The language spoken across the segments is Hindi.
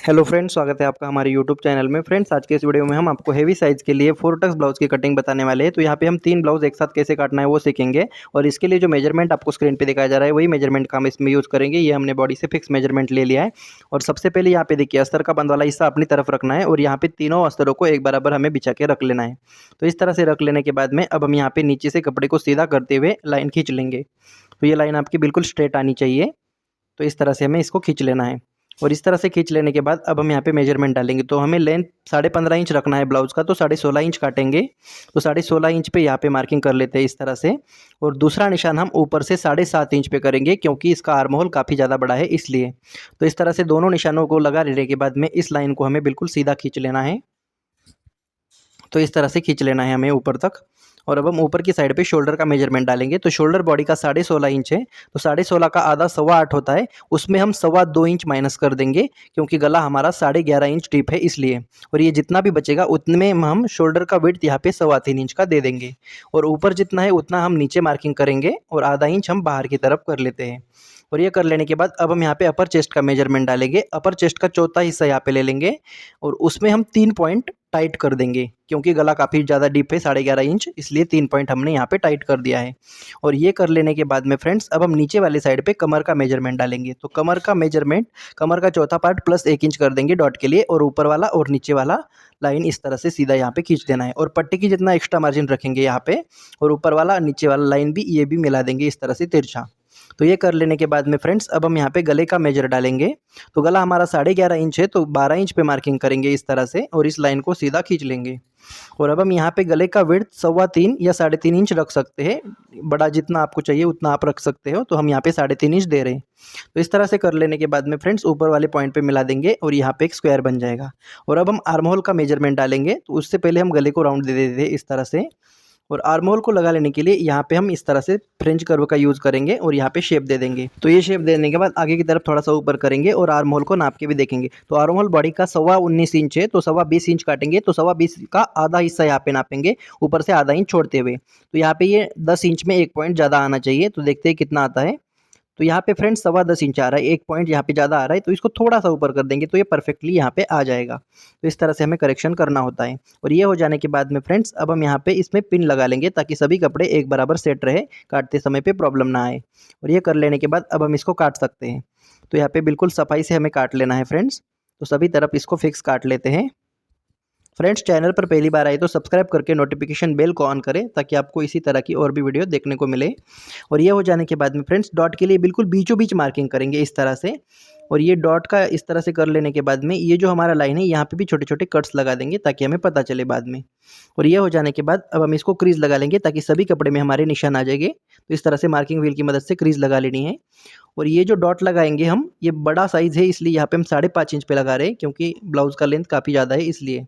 हेलो फ्रेंड्स, स्वागत है आपका हमारे यूट्यूब चैनल में। फ्रेंड्स, आज के इस वीडियो में हम आपको हेवी साइज़ के लिए 4 टक्स ब्लाउज़ की कटिंग बताने वाले हैं। तो यहाँ पे हम 3 ब्लाउज़ एक साथ कैसे काटना है वो सीखेंगे और इसके लिए जो मेजरमेंट आपको स्क्रीन पे दिखाया जा रहा है वही मेजरमेंट का हम इसमें यूज़ करेंगे। ये हमने बॉडी से फिक्स मेजरमेंट ले लिया है और सबसे पहले यहाँ पे देखिए अस्तर का बंद वाला हिस्सा अपनी तरफ रखना है और यहाँ पे तीनों अस्तरों को एक बराबर हमें बिछा के रख लेना है। तो इस तरह से रख लेने के बाद में अब हम यहाँ पे नीचे से कपड़े को सीधा करते हुए लाइन खींच लेंगे। तो ये लाइन आपकी बिल्कुल स्ट्रेट आनी चाहिए। तो इस तरह से हमें इसको खींच लेना है और इस तरह से खींच लेने के बाद अब हम यहाँ पे मेजरमेंट डालेंगे। तो हमें लेंथ 15.5 इंच रखना है ब्लाउज़ का, तो 16.5 इंच काटेंगे। तो 16.5 इंच पे यहाँ पे मार्किंग कर लेते हैं इस तरह से और दूसरा निशान हम ऊपर से 7.5 इंच पे करेंगे क्योंकि इसका आर्म होल काफ़ी ज़्यादा बड़ा है इसलिए। तो इस तरह से दोनों निशानों को लगा लेने के बाद में इस लाइन को हमें बिल्कुल सीधा खींच लेना है। तो इस तरह से खींच लेना है हमें ऊपर तक और अब हम ऊपर की साइड पे शोल्डर का मेजरमेंट डालेंगे। तो शोल्डर बॉडी का 16.5 इंच है, तो 16.5 का आधा 8.25 होता है, उसमें हम 2.25 इंच माइनस कर देंगे क्योंकि गला हमारा 11.5 इंच डीप है इसलिए। और ये जितना भी बचेगा उतने में हम शोल्डर का विड्थ यहाँ पे 3.25 इंच का दे देंगे और ऊपर जितना है उतना हम नीचे मार्किंग करेंगे और आधा इंच हम बाहर की तरफ कर लेते हैं। और ये कर लेने के बाद अब हम यहाँ पे अपर चेस्ट का मेजरमेंट डालेंगे। अपर चेस्ट का चौथा हिस्सा यहाँ पे ले लेंगे और उसमें हम 3 पॉइंट टाइट कर देंगे क्योंकि गला काफ़ी ज़्यादा डीप है 11.5 इंच, इसलिए 3 पॉइंट हमने यहाँ पे टाइट कर दिया है। और ये कर लेने के बाद में फ्रेंड्स अब हम नीचे वाले साइड पे कमर का मेजरमेंट डालेंगे। तो कमर का मेजरमेंट, कमर का चौथा पार्ट प्लस 1 इंच कर देंगे डॉट के लिए और ऊपर वाला और नीचे वाला लाइन इस तरह से सीधा यहाँ पे खींच देना है और पट्टी की जितना एक्स्ट्रा मार्जिन रखेंगे यहाँ पे और ऊपर वाला नीचे वाला लाइन भी ये भी मिला देंगे इस तरह से तिरछा। तो ये कर लेने के बाद में फ्रेंड्स अब हम यहाँ पे गले का मेजर डालेंगे। तो गला हमारा 11.5 इंच है, तो 12 इंच पे मार्किंग करेंगे इस तरह से और इस लाइन को सीधा खींच लेंगे। और अब हम यहाँ पे गले का विड्थ 3.25 या 3.5 इंच रख सकते हैं, बड़ा जितना आपको चाहिए उतना आप रख सकते हो। तो हम यहाँ पे 3.5 इंच दे रहे हैं। तो इस तरह से कर लेने के बाद में फ्रेंड्स ऊपर वाले पॉइंट पे मिला देंगे और यहाँ पे एक स्क्वायर बन जाएगा। और अब हम आर्म होल का मेजरमेंट डालेंगे। तो उससे पहले हम गले को राउंड दे देते हैं इस तरह से और आर्म होल को लगा लेने के लिए यहाँ पे हम इस तरह से फ्रेंच कर्व का यूज़ करेंगे और यहाँ पे शेप दे देंगे। तो ये शेप देने के बाद आगे की तरफ थोड़ा सा ऊपर करेंगे और आर्म होल को नाप के भी देखेंगे। तो आर्म होल बॉडी का 19.25 इंच है, तो 20 इंच काटेंगे। तो 20 का आधा हिस्सा यहाँ पे नापेंगे ऊपर से आधा इंच छोड़ते हुए। तो यहाँ पे ये 10 इंच में 1 पॉइंट ज़्यादा आना चाहिए। तो देखते हैं कितना आता है। तो यहाँ पे फ्रेंड्स 10.25 इंच आ रहा है, 1 पॉइंट यहाँ पे ज़्यादा आ रहा है, तो इसको थोड़ा सा ऊपर कर देंगे तो ये परफेक्टली यहाँ पे आ जाएगा। तो इस तरह से हमें करेक्शन करना होता है। और ये हो जाने के बाद में फ्रेंड्स अब हम यहाँ पे इसमें पिन लगा लेंगे ताकि सभी कपड़े एक बराबर सेट रहे, काटते समय पे प्रॉब्लम ना आए। और ये कर लेने के बाद अब हम इसको काट सकते हैं। तो यहाँ पे बिल्कुल सफाई से हमें काट लेना है फ्रेंड्स। तो सभी तरफ इसको फिक्स काट लेते हैं। फ्रेंड्स, चैनल पर पहली बार आए तो सब्सक्राइब करके नोटिफिकेशन बेल को ऑन करें ताकि आपको इसी तरह की और भी वीडियो देखने को मिले। और ये हो जाने के बाद में फ्रेंड्स डॉट के लिए बिल्कुल बीचों बीच मार्किंग करेंगे इस तरह से। और ये डॉट का इस तरह से कर लेने के बाद में ये जो हमारा लाइन है यहाँ पे भी छोटे छोटे कट्स लगा देंगे ताकि हमें पता चले बाद में। और ये हो जाने के बाद अब हम इसको क्रीज लगा लेंगे ताकि सभी कपड़े में हमारे निशान आ जाएंगे। तो इस तरह से मार्किंग व्हील की मदद से क्रीज लगा लेनी है। और ये जो डॉट लगाएंगे हम, ये बड़ा साइज़ है इसलिए यहाँ पे हम 5.5 इंच पे लगा रहे हैं क्योंकि ब्लाउज़ का लेंथ काफ़ी ज़्यादा है इसलिए।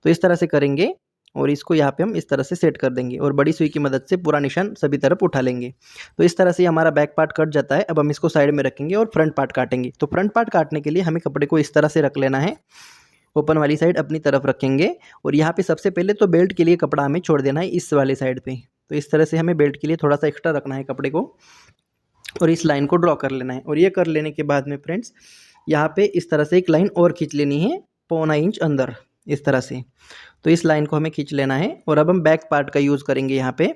तो इस तरह से करेंगे और इसको यहाँ पे हम इस तरह से सेट कर देंगे और बड़ी सुई की मदद से पूरा निशान सभी तरफ उठा लेंगे। तो इस तरह से हमारा बैक पार्ट कट जाता है। अब हम इसको साइड में रखेंगे और फ्रंट पार्ट काटेंगे। तो फ्रंट पार्ट काटने के लिए हमें कपड़े को इस तरह से रख लेना है। ओपन वाली साइड अपनी तरफ रखेंगे और यहाँ पे सबसे पहले तो बेल्ट के लिए कपड़ा हमें छोड़ देना है इस वाले साइड पे। तो इस तरह से हमें बेल्ट के लिए थोड़ा सा एक्स्ट्रा रखना है कपड़े को और इस लाइन को ड्रॉ कर लेना है। और ये कर लेने के बाद में फ्रेंड्स यहाँ पे इस तरह से एक लाइन और खींच लेनी है 1.25 इंच अंदर इस तरह से। तो इस लाइन को हमें खींच लेना है और अब हम बैक पार्ट का यूज़ करेंगे यहाँ पे।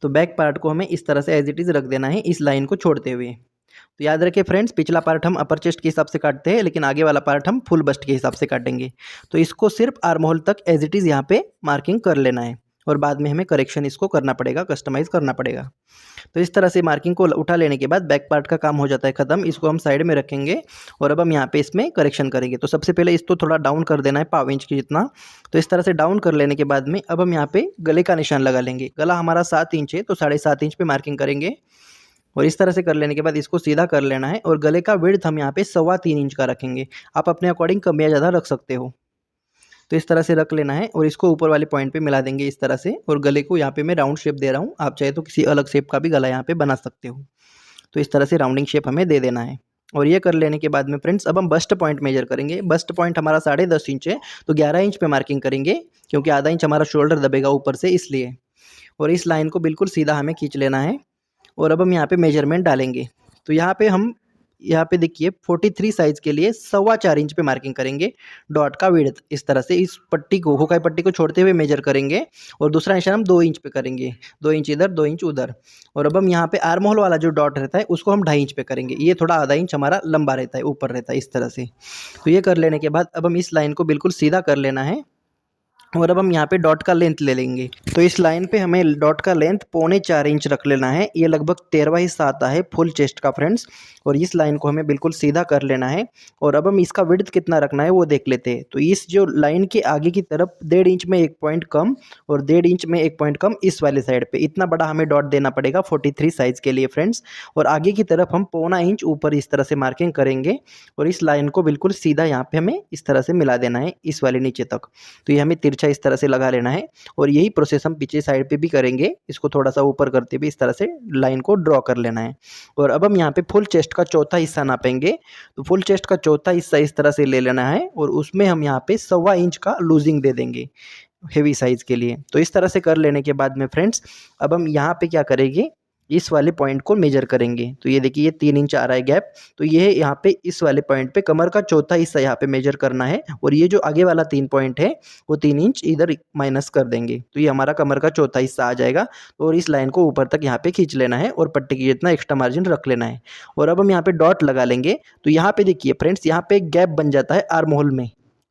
तो बैक पार्ट को हमें इस तरह से एज इट इज़ रख देना है इस लाइन को छोड़ते हुए। तो याद रखें फ्रेंड्स, पिछला पार्ट हम अपर चेस्ट के हिसाब से काटते हैं लेकिन आगे वाला पार्ट हम फुल बस्ट के हिसाब से काटेंगे। तो इसको सिर्फ आर्म होल तक एज इट इज़ यहाँ पे मार्किंग कर लेना है और बाद में हमें करेक्शन इसको करना पड़ेगा, कस्टमाइज़ करना पड़ेगा। तो इस तरह से मार्किंग को उठा लेने के बाद बैक पार्ट का काम हो जाता है ख़त्म। इसको हम साइड में रखेंगे और अब हम यहाँ पे इसमें करेक्शन करेंगे। तो सबसे पहले इसको थोड़ा डाउन कर देना है 1.25 इंच की जितना। तो इस तरह से डाउन कर लेने के बाद में अब हम यहाँ पे गले का निशान लगा लेंगे। गला हमारा 7 इंच है, तो 7.5 इंच पे मार्किंग करेंगे और इस तरह से कर लेने के बाद इसको सीधा कर लेना है। और गले का विड्थ हम यहाँ पे 3.25 इंच का रखेंगे। आप अपने अकॉर्डिंग कम या ज़्यादा रख सकते हो। तो इस तरह से रख लेना है और इसको ऊपर वाले पॉइंट पे मिला देंगे इस तरह से। और गले को यहाँ पे मैं राउंड शेप दे रहा हूँ, आप चाहे तो किसी अलग शेप का भी गला यहाँ पे बना सकते हो। तो इस तरह से राउंडिंग शेप हमें दे देना है। और ये कर लेने के बाद में फ्रेंड्स अब हम बस्ट पॉइंट मेजर करेंगे। बस्ट पॉइंट हमारा 10.5 इंच है, तो 11 इंच पे मार्किंग करेंगे क्योंकि आधा इंच हमारा शोल्डर दबेगा ऊपर से इसलिए। और इस लाइन को बिल्कुल सीधा हमें खींच लेना है और अब हम यहाँ पे मेजरमेंट डालेंगे। तो यहाँ पे हम यहाँ पे देखिए 43 साइज के लिए 4.25 इंच पे मार्किंग करेंगे डॉट का विड्थ। इस तरह से इस पट्टी को, हुकाई पट्टी को छोड़ते हुए मेजर करेंगे और दूसरा निशान हम 2 इंच पे करेंगे, 2 इंच इधर 2 इंच उधर। और अब हम यहाँ पे आर्म होल वाला जो डॉट रहता है उसको हम 2.5 इंच पे करेंगे, ये थोड़ा आधा इंच हमारा लंबा रहता है, ऊपर रहता है इस तरह से। तो ये कर लेने के बाद अब हम इस लाइन को बिल्कुल सीधा कर लेना है और अब हम यहाँ पे डॉट का लेंथ ले लेंगे। तो इस लाइन पे हमें डॉट का लेंथ 3.25 इंच रख लेना है, ये लगभग 13वां हिस्सा आता है फुल चेस्ट का फ्रेंड्स। और इस लाइन को हमें बिल्कुल सीधा कर लेना है और अब हम इसका विड्थ कितना रखना है वो देख लेते हैं। तो इस जो लाइन के आगे की तरफ 1.5 इंच में 1 पॉइंट कम और 1.5 इंच में 1 पॉइंट कम इस वाले साइड पे, इतना बड़ा हमें डॉट देना पड़ेगा 43 साइज के लिए फ्रेंड्स। और आगे की तरफ हम 0.25 इंच ऊपर इस तरह से मार्किंग करेंगे और इस लाइन को बिल्कुल सीधा यहाँ पे हमें इस तरह से मिला देना है इस वाले नीचे तक। तो ये हमें तिरछा इस तरह से लगा लेना है और यही प्रोसेस हम पीछे साइड पे भी करेंगे, इसको थोड़ा सा ऊपर करते भी इस तरह से लाइन को ड्रॉ कर लेना है। और अब हम यहाँ पे फुल चेस्ट का चौथा हिस्सा नापेंगे। तो फुल चेस्ट का चौथा हिस्सा इस तरह से ले लेना है और उसमें हम यहाँ पे 1.25 इंच का लूजिंग दे देंगे हेवी साइज के लिए। तो इस तरह से कर लेने के बाद में फ्रेंड्स अब हम यहाँ पे क्या करेंगे, इस वाले पॉइंट को मेजर करेंगे। तो ये देखिए ये 3 इंच आ रहा है गैप, तो ये यहाँ पे इस वाले पॉइंट पे कमर का चौथा हिस्सा यहाँ पे मेजर करना है और ये जो आगे वाला 3 पॉइंट है वो 3 इंच इधर माइनस कर देंगे, तो ये हमारा कमर का चौथा हिस्सा आ जाएगा। और इस लाइन को ऊपर तक यहाँ पे खींच लेना है और पट्टी की जितना एक्स्ट्रा मार्जिन रख लेना है। और अब हम यहाँ पे डॉट लगा लेंगे। तो यहाँ पे देखिए फ्रेंड्स, यहाँ पे एक गैप बन जाता है आर्म होल में,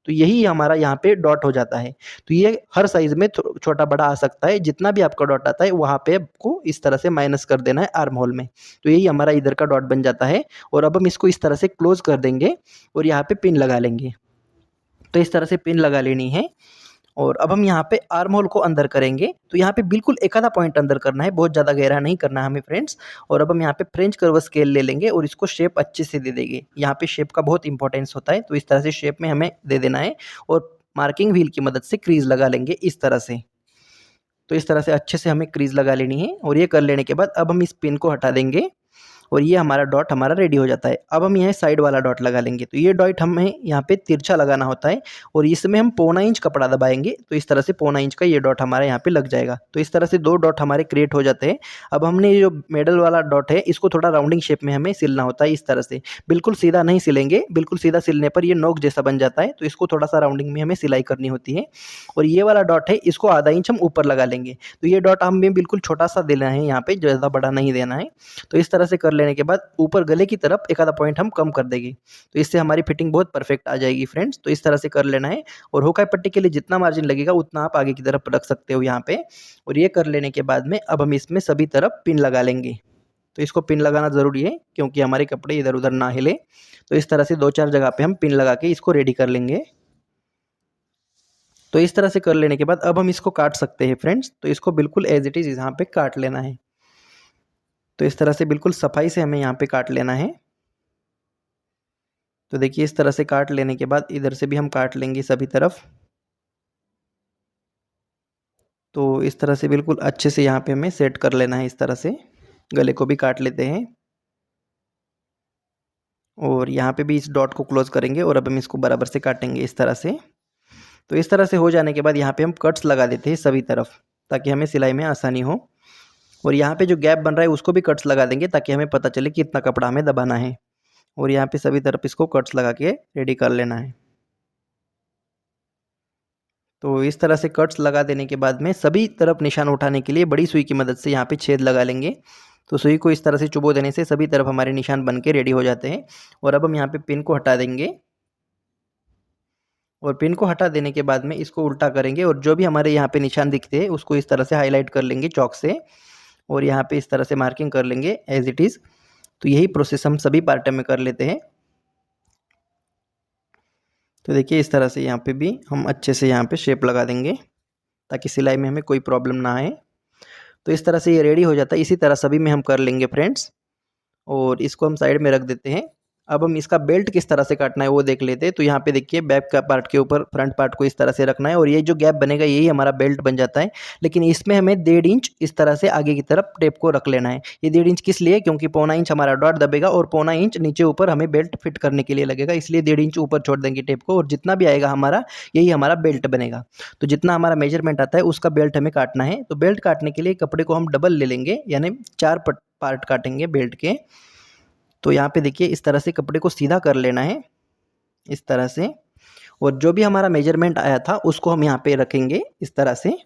तो यही हमारा यहाँ पे डॉट हो जाता है। तो ये हर साइज में छोटा बड़ा आ सकता है, जितना भी आपका डॉट आता है वहाँ पे आपको इस तरह से माइनस कर देना है आर्म होल में। तो यही हमारा इधर का डॉट बन जाता है और अब हम इसको इस तरह से क्लोज कर देंगे और यहाँ पे पिन लगा लेंगे। तो इस तरह से पिन लगा लेनी है और अब हम यहाँ पे आर्म होल को अंदर करेंगे। तो यहाँ पे बिल्कुल एक आधा पॉइंट अंदर करना है, बहुत ज़्यादा गहरा नहीं करना है हमें फ्रेंड्स। और अब हम यहाँ पे फ्रेंच कर्व स्केल ले लेंगे और इसको शेप अच्छे से दे देंगे। यहाँ पे शेप का बहुत इंपॉर्टेंस होता है, तो इस तरह से शेप में हमें दे देना है और मार्किंग व्हील की मदद से क्रीज लगा लेंगे इस तरह से। तो इस तरह से अच्छे से हमें क्रीज लगा लेनी है और ये कर लेने के बाद अब हम इस पिन को हटा देंगे और ये हमारा डॉट हमारा रेडी हो जाता है। अब हम यहाँ साइड वाला डॉट लगा लेंगे। तो ये डॉट हमें यहाँ पे तिरछा लगाना होता है और इसमें हम 0.25 इंच कपड़ा दबाएंगे, तो इस तरह से 0.25 इंच का ये डॉट हमारे यहाँ पे लग जाएगा। तो इस तरह से 2 डॉट हमारे क्रिएट हो जाते हैं। अब हमने ये जो मेडल वाला डॉट है इसको थोड़ा राउंडिंग शेप में हमें सिलना होता है इस तरह से, बिल्कुल सीधा नहीं सिलेंगे, बिल्कुल सीधा सिलने पर ये नोक जैसा बन जाता है। तो इसको थोड़ा सा राउंडिंग में हमें सिलाई करनी होती है। और ये वाला डॉट है इसको आधा इंच हम ऊपर लगा लेंगे। तो ये डॉट हमें बिल्कुल छोटा सा देना है, यहाँ पे ज़्यादा बड़ा नहीं देना है। तो इस तरह से कर लेने के बाद ऊपर गले की तरफ एक आधा पॉइंट हम कम कर देंगे, तो इससे हमारी फिटिंग बहुत परफेक्ट आ जाएगी फ्रेंड्स। तो इस तरह से कर लेना है और हुकाई पट्टी के लिए जितना मार्जिन लगेगा उतना आप आगे की तरफ रख सकते हो यहाँ पे। और ये कर लेने के बाद में अब हम इसमें सभी तरफ पिन लगा लेंगे। तो इसको पिन लगाना ज़रूरी है क्योंकि हमारे कपड़े इधर उधर ना हिले। तो इस तरह से 2-4 जगह पे हम पिन लगा के इसको रेडी कर लेंगे। तो इस तरह से कर लेने के बाद अब हम इसको काट सकते हैं फ्रेंड्स। तो इसको बिल्कुल एज इट इज़ यहाँ पे काट लेना है। तो इस तरह से बिल्कुल सफाई से हमें यहाँ पे काट लेना है। तो देखिए इस तरह से काट लेने के बाद इधर से भी हम काट लेंगे सभी तरफ। तो इस तरह से बिल्कुल अच्छे से यहाँ पे हमें सेट कर लेना है। इस तरह से गले को भी काट लेते हैं और यहाँ पे भी इस डॉट को क्लोज करेंगे और अब हम इसको बराबर से काटेंगे इस तरह से। तो इस तरह से हो जाने के बाद यहाँ पे हम कट्स लगा देते हैं सभी तरफ ताकि हमें सिलाई में आसानी हो। और यहाँ पे जो गैप बन रहा है उसको भी कट्स लगा देंगे ताकि हमें पता चले कि इतना कपड़ा हमें दबाना है। और यहाँ पे सभी तरफ इसको कट्स लगा के रेडी कर लेना है। तो इस तरह से कट्स लगा देने के बाद में सभी तरफ निशान उठाने के लिए बड़ी सुई की मदद से यहाँ पे छेद लगा लेंगे। तो सुई को इस तरह से चुबो देने से सभी तरफ हमारे निशान बन के रेडी हो जाते हैं। और अब हम यहाँ पे पिन को हटा देंगे और पिन को हटा देने के बाद में इसको उल्टा करेंगे और जो भी हमारे यहाँ पे निशान दिखते हैं उसको इस तरह से हाईलाइट कर लेंगे चॉक से और यहाँ पे इस तरह से मार्किंग कर लेंगे एज इट इज़। तो यही प्रोसेस हम सभी पार्ट में कर लेते हैं। तो देखिए इस तरह से यहाँ पे भी हम अच्छे से यहाँ पे शेप लगा देंगे ताकि सिलाई में हमें कोई प्रॉब्लम ना आए। तो इस तरह से ये रेडी हो जाता है। इसी तरह सभी में हम कर लेंगे फ्रेंड्स और इसको हम साइड में रख देते हैं। अब हम इसका बेल्ट किस तरह से काटना है वो देख लेते हैं। तो यहाँ पे देखिए बैक का पार्ट के ऊपर फ्रंट पार्ट को इस तरह से रखना है और ये जो गैप बनेगा यही हमारा बेल्ट बन जाता है। लेकिन इसमें हमें 1.5 इंच इस तरह से आगे की तरफ टेप को रख लेना है। ये 1.5 इंच किस लिए, क्योंकि 0.25 इंच हमारा डॉट दबेगा और 0.25 इंच नीचे ऊपर हमें बेल्ट फिट करने के लिए लगेगा, इसलिए 1.5 इंच ऊपर छोड़ देंगे टेप को और जितना भी आएगा हमारा यही हमारा बेल्ट बनेगा। तो जितना हमारा मेजरमेंट आता है उसका बेल्ट हमें काटना है। तो बेल्ट काटने के लिए कपड़े को हम डबल ले लेंगे, यानी 4 पार्ट काटेंगे बेल्ट के। तो यहाँ पे देखिए इस तरह से कपड़े को सीधा कर लेना है, इस तरह से। और जो भी हमारा मेजरमेंट आया था उसको हम यहाँ पे रखेंगे इस तरह से,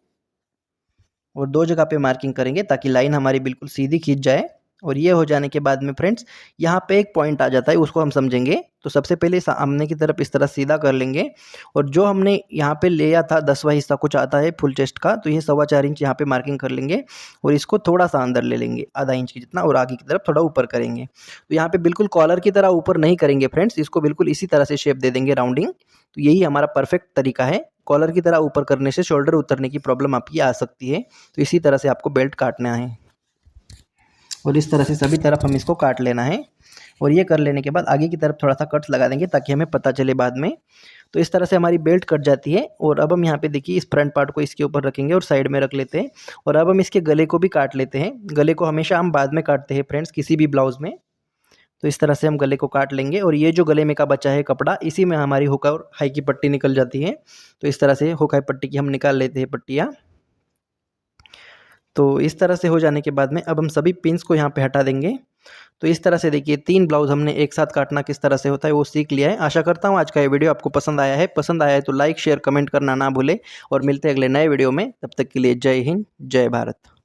और 2 जगह पे मार्किंग करेंगे ताकि लाइन हमारी बिल्कुल सीधी खींच जाए। और ये हो जाने के बाद में फ्रेंड्स यहाँ पे एक पॉइंट आ जाता है, उसको हम समझेंगे। तो सबसे पहले सामने की तरफ इस तरह सीधा कर लेंगे, और जो हमने यहाँ पे लिया था 10वां हिस्सा कुछ आता है फुल चेस्ट का, तो ये 4.25 इंच यहाँ पे मार्किंग कर लेंगे और इसको थोड़ा सा अंदर ले लेंगे, आधा इंच की जितना, और आगे की तरफ थोड़ा ऊपर करेंगे। तो यहाँ पे बिल्कुल कॉलर की तरह ऊपर नहीं करेंगे फ्रेंड्स, इसको बिल्कुल इसी तरह से शेप दे देंगे राउंडिंग। तो यही हमारा परफेक्ट तरीका है। कॉलर की तरह ऊपर करने से शोल्डर उतरने की प्रॉब्लम आपकी आ सकती है। तो इसी तरह से आपको बेल्ट काटना है, और इस तरह से सभी तरफ हम इसको काट लेना है। और ये कर लेने के बाद आगे की तरफ थोड़ा सा कट्स लगा देंगे ताकि हमें पता चले बाद में। तो इस तरह से हमारी बेल्ट कट जाती है। और अब हम यहाँ पे देखिए इस फ्रंट पार्ट को इसके ऊपर रखेंगे और साइड में रख लेते हैं। और अब हम इसके गले को भी काट लेते हैं। गले को हमेशा हम बाद में काटते हैं फ्रेंड्स किसी भी ब्लाउज में। तो इस तरह से हम गले को काट लेंगे, और ये जो गले में का बचा है कपड़ा, इसी में हमारी हुक और हाई की पट्टी निकल जाती है। तो इस तरह से हुक हाई पट्टी की हम निकाल लेते हैं पट्टियाँ। तो इस तरह से हो जाने के बाद में अब हम सभी पिन्स को यहाँ पे हटा देंगे। तो इस तरह से देखिए 3 ब्लाउज हमने एक साथ काटना किस तरह से होता है वो सीख लिया है। आशा करता हूँ आज का ये वीडियो आपको पसंद आया है। पसंद आया है तो लाइक शेयर कमेंट करना ना भूले, और मिलते हैं अगले नए वीडियो में। तब तक के लिए जय हिंद, जय भारत।